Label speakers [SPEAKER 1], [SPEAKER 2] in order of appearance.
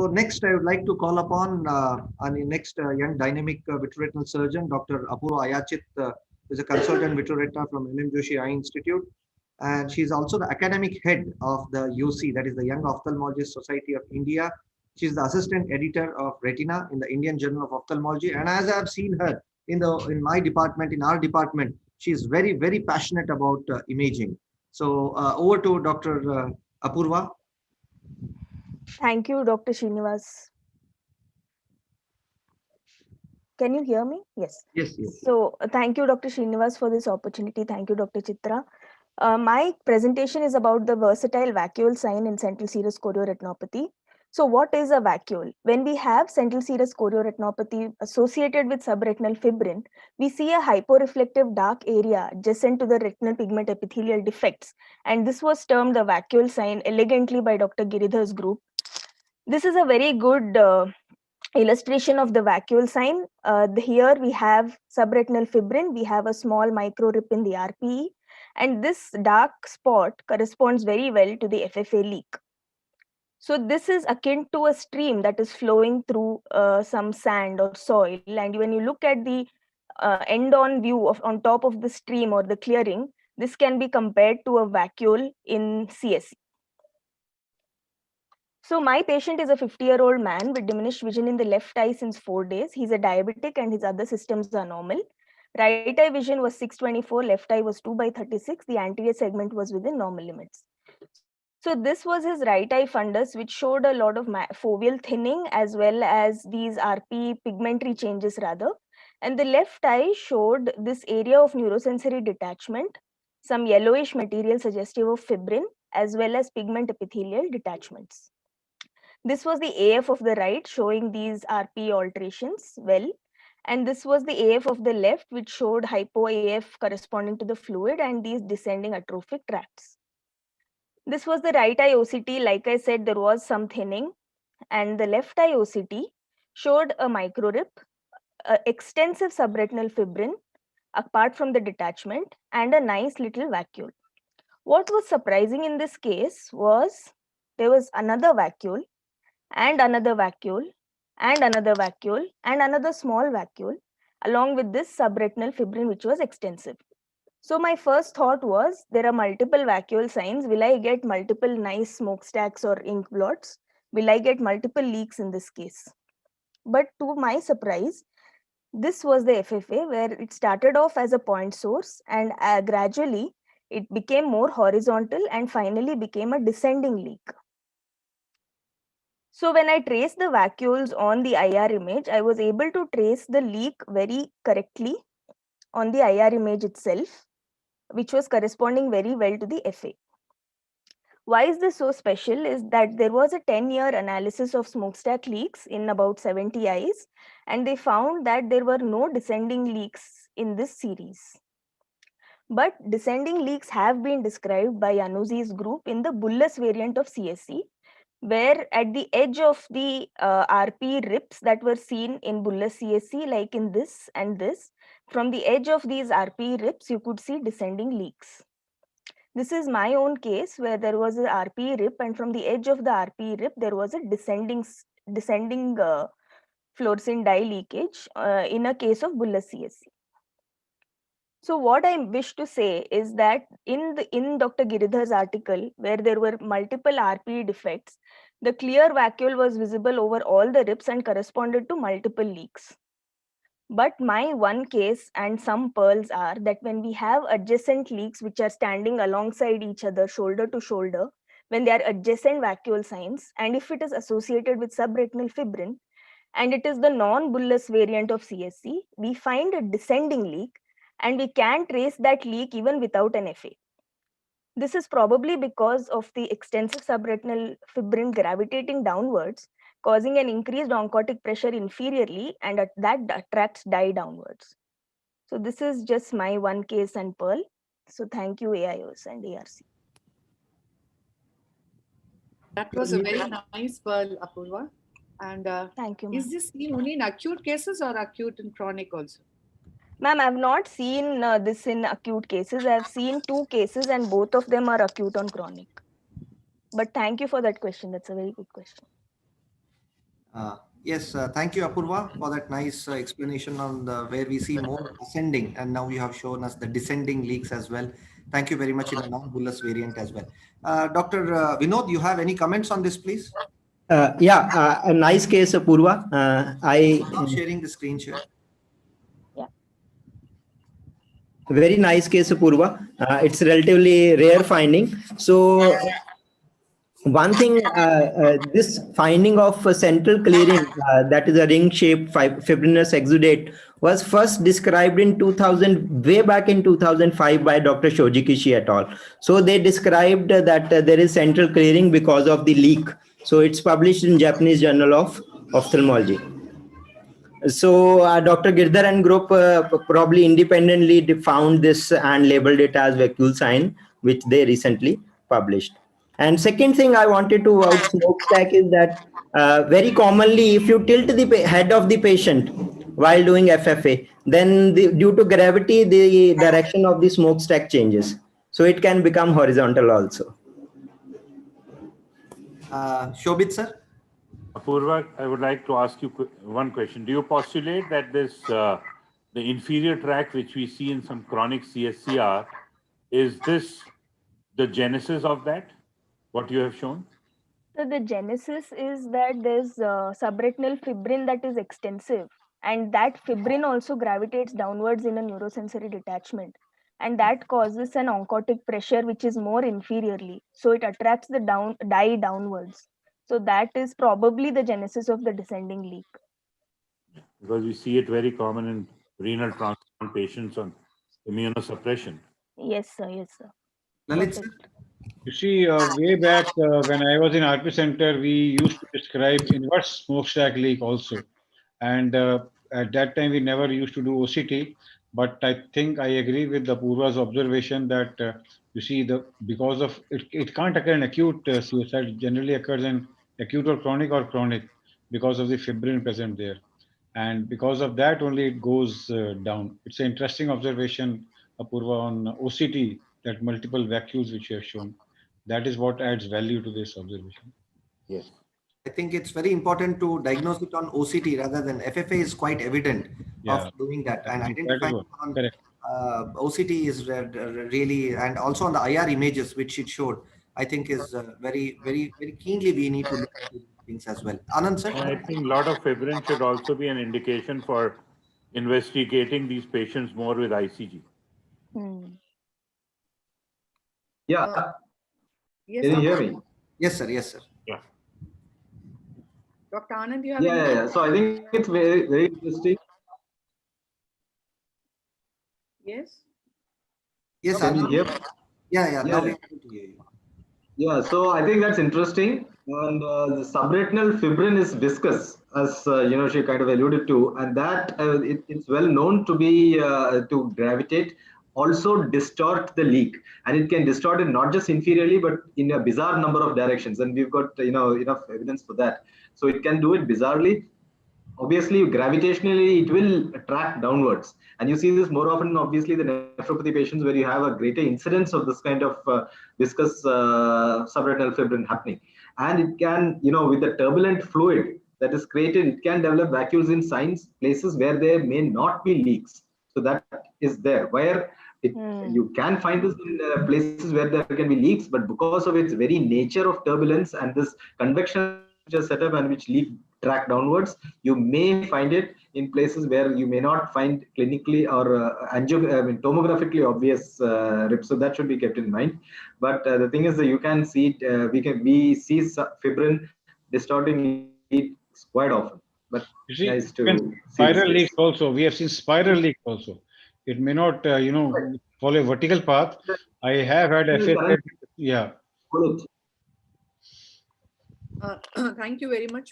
[SPEAKER 1] So next, I would like to call upon our next young dynamic vitreoretinal surgeon, Dr. Apurva Ayachit, who is a consultant vitreoretina from M.M. Joshi Eye Institute. And she's also the academic head of the UC, that is the Young Ophthalmologist Society of India. She's the assistant editor of Retina in the Indian Journal of Ophthalmology. And as I have seen her in my department, in our department, she's very, very passionate about imaging. So over to Dr. Apurva.
[SPEAKER 2] Thank you, Dr. Srinivas. Can you hear me? Yes.
[SPEAKER 1] Yes, yes.
[SPEAKER 2] So thank you, Dr. Srinivas, for this opportunity. Thank you, Dr. Chitra. My presentation is about the versatile vacuole sign in central serous chorioretinopathy. So what is a vacuole? When we have central serous chorioretinopathy associated with subretinal fibrin, we see a hyporeflective dark area adjacent to the retinal pigment epithelial defects. And this was termed the vacuole sign elegantly by Dr. Giridhar's group. This is a very good illustration of the vacuole sign. Here we have subretinal fibrin, we have a small micro rip in the RPE, and this dark spot corresponds very well to the FFA leak. So this is akin to a stream that is flowing through some sand or soil, and when you look at the end-on view of on top of the stream or the clearing, this can be compared to a vacuole in CSE. So my patient is a 50-year-old man with diminished vision in the left eye since 4 days. He's a diabetic and his other systems are normal. Right eye vision was 624, left eye was 2/36. The anterior segment was within normal limits. So this was his right eye fundus, which showed a lot of foveal thinning as well as these RP pigmentary changes rather. And the left eye showed this area of neurosensory detachment, some yellowish material suggestive of fibrin, as well as pigment epithelial detachments. This was the AF of the right showing these RP alterations well. And this was the AF of the left, which showed hypo AF corresponding to the fluid and these descending atrophic tracts. This was the right eye OCT. Like I said, there was some thinning. And the left eye OCT showed a micro rip, extensive subretinal fibrin apart from the detachment, and a nice little vacuole. What was surprising in this case was there was another vacuole and another vacuole and another vacuole and another small vacuole along with this subretinal fibrin which was extensive. So my first thought was there are multiple vacuole signs. Will I get multiple nice smokestacks or ink blots? Will I get multiple leaks in this case? But to my surprise, this was the FFA where it started off as a point source and gradually it became more horizontal and finally became a descending leak. So when I traced the vacuoles on the IR image, I was able to trace the leak very correctly on the IR image itself, which was corresponding very well to the FA. Why is this so special is that there was a 10-year analysis of smokestack leaks in about 70 eyes, and they found that there were no descending leaks in this series. But descending leaks have been described by Anuzi's group in the bullous variant of CSE, where at the edge of the RP rips that were seen in bullous CSE, like in this and this, from the edge of these RP rips, you could see descending leaks. This is my own case where there was a RP rip, and from the edge of the RP rip, there was a descending fluorescein dye leakage in a case of bullous CSE. So what I wish to say is that in Dr. Giridhar's article, where there were multiple RPE defects, the clear vacuole was visible over all the rips and corresponded to multiple leaks. But my one case and some pearls are that when we have adjacent leaks which are standing alongside each other, shoulder to shoulder, when they are adjacent vacuole signs, and if it is associated with subretinal fibrin, and it is the non-bullous variant of CSE, we find a descending leak, and we can trace that leak even without an FA. This is probably because of the extensive subretinal fibrin gravitating downwards, causing an increased oncotic pressure inferiorly, and that attracts dye downwards. So this is just my one case and pearl. So thank you AIOS and ARC.
[SPEAKER 3] That was a very nice pearl, Apurva. And
[SPEAKER 2] Thank you,
[SPEAKER 3] is
[SPEAKER 2] ma'am.
[SPEAKER 3] this seen only in acute cases or acute and chronic also?
[SPEAKER 2] Ma'am, I've not seen this in acute cases. I've seen 2 cases and both of them are acute on chronic. But thank you for that question. That's a very good question.
[SPEAKER 1] Yes, thank you, Apurva, for that nice explanation on the where we see more ascending, and now you have shown us the descending leaks as well. Thank you very much in a non-bullous variant as well. Dr. Vinod, you have any comments on this, please?
[SPEAKER 4] A nice case, Purva.
[SPEAKER 1] Not sharing the screen share.
[SPEAKER 4] Very nice case, Purva. It's relatively rare finding. So one thing, this finding of central clearing, that is a ring-shaped fibrinous exudate, was first described in 2000, way back in 2005 by Dr. Shoji Kishi et al. So they described that there is central clearing because of the leak. So it's published in Japanese Journal of Ophthalmology. So Dr. Girdhar and group probably independently found this and labeled it as vacuole sign, which they recently published. And second thing I wanted to out smokestack is that very commonly, if you tilt the head of the patient while doing FFA, then due to gravity, the direction of the smokestack changes. So it can become horizontal also.
[SPEAKER 1] Shobit, sir?
[SPEAKER 5] Apurva, I would like to ask you one question. Do you postulate that this the inferior tract, which we see in some chronic CSCR, is this the genesis of that? What you have shown?
[SPEAKER 2] So the genesis is that there's subretinal fibrin that is extensive, and that fibrin also gravitates downwards in a neurosensory detachment, and that causes an oncotic pressure which is more inferiorly. So it attracts the dye downwards. So that is probably the genesis of the descending leak.
[SPEAKER 5] Because we see it very common in renal transplant patients on immunosuppression.
[SPEAKER 2] Yes, sir. Yes, sir.
[SPEAKER 1] Lalit, sir?
[SPEAKER 6] You see, way back when I was in RP Center, we used to describe inverse smokestack leak also. And at that time, we never used to do OCT. But I think I agree with the Purva's observation that you see, because of it can't occur in acute suicide, it generally occurs in acute or chronic because of the fibrin present there. And because of that, only it goes down. It's an interesting observation, Apurva, on OCT, that multiple vacuoles which you have shown. That is what adds value to this observation.
[SPEAKER 5] Yes.
[SPEAKER 1] I think it's very important to diagnose it on OCT rather than FFA is quite evident of doing that, and identifying on OCT is really, and also on the IR images which it showed, I think is very keenly we need to look at these things as well. Anand, sir?
[SPEAKER 5] I think a lot of fibrin should also be an indication for investigating these patients more with ICG.
[SPEAKER 7] Yeah.
[SPEAKER 3] Yes,
[SPEAKER 7] Can you hear
[SPEAKER 3] Apurva.
[SPEAKER 7] me?
[SPEAKER 1] Yes, sir. Yes, sir.
[SPEAKER 5] Yeah.
[SPEAKER 3] Dr. Anand, you have
[SPEAKER 7] Yeah. So I think it's very interesting.
[SPEAKER 3] Yes.
[SPEAKER 1] Yes,
[SPEAKER 7] Can you hear me?
[SPEAKER 1] Yeah. Now
[SPEAKER 7] Yeah.
[SPEAKER 1] we're able to hear you.
[SPEAKER 7] Yeah, so I think that's interesting. And the subretinal fibrin is viscous, as she kind of alluded to, and that it's well known to be to gravitate, also distort the leak, and it can distort it not just inferiorly but in a bizarre number of directions, and we've got enough evidence for that. So it can do it bizarrely. Obviously, gravitationally, it will track downwards. And you see this more often, obviously, the nephropathy patients where you have a greater incidence of this kind of viscous subretinal fibrin happening. And it can, with the turbulent fluid that is created, it can develop vacuoles in places where there may not be leaks. So that is there. Where you can find this in places where there can be leaks, but because of its very nature of turbulence and this convection which is set up and which leak track downwards, you may find it in places where you may not find clinically or tomographically obvious rips. So that should be kept in mind. But the thing is that you can see it, we see fibrin distorting it quite often. But
[SPEAKER 6] you see,
[SPEAKER 7] nice to
[SPEAKER 6] spiral leaks also. We have seen spiral leaks also. It may not, follow a vertical path. I have had FFA. Yeah.
[SPEAKER 3] Thank you very much.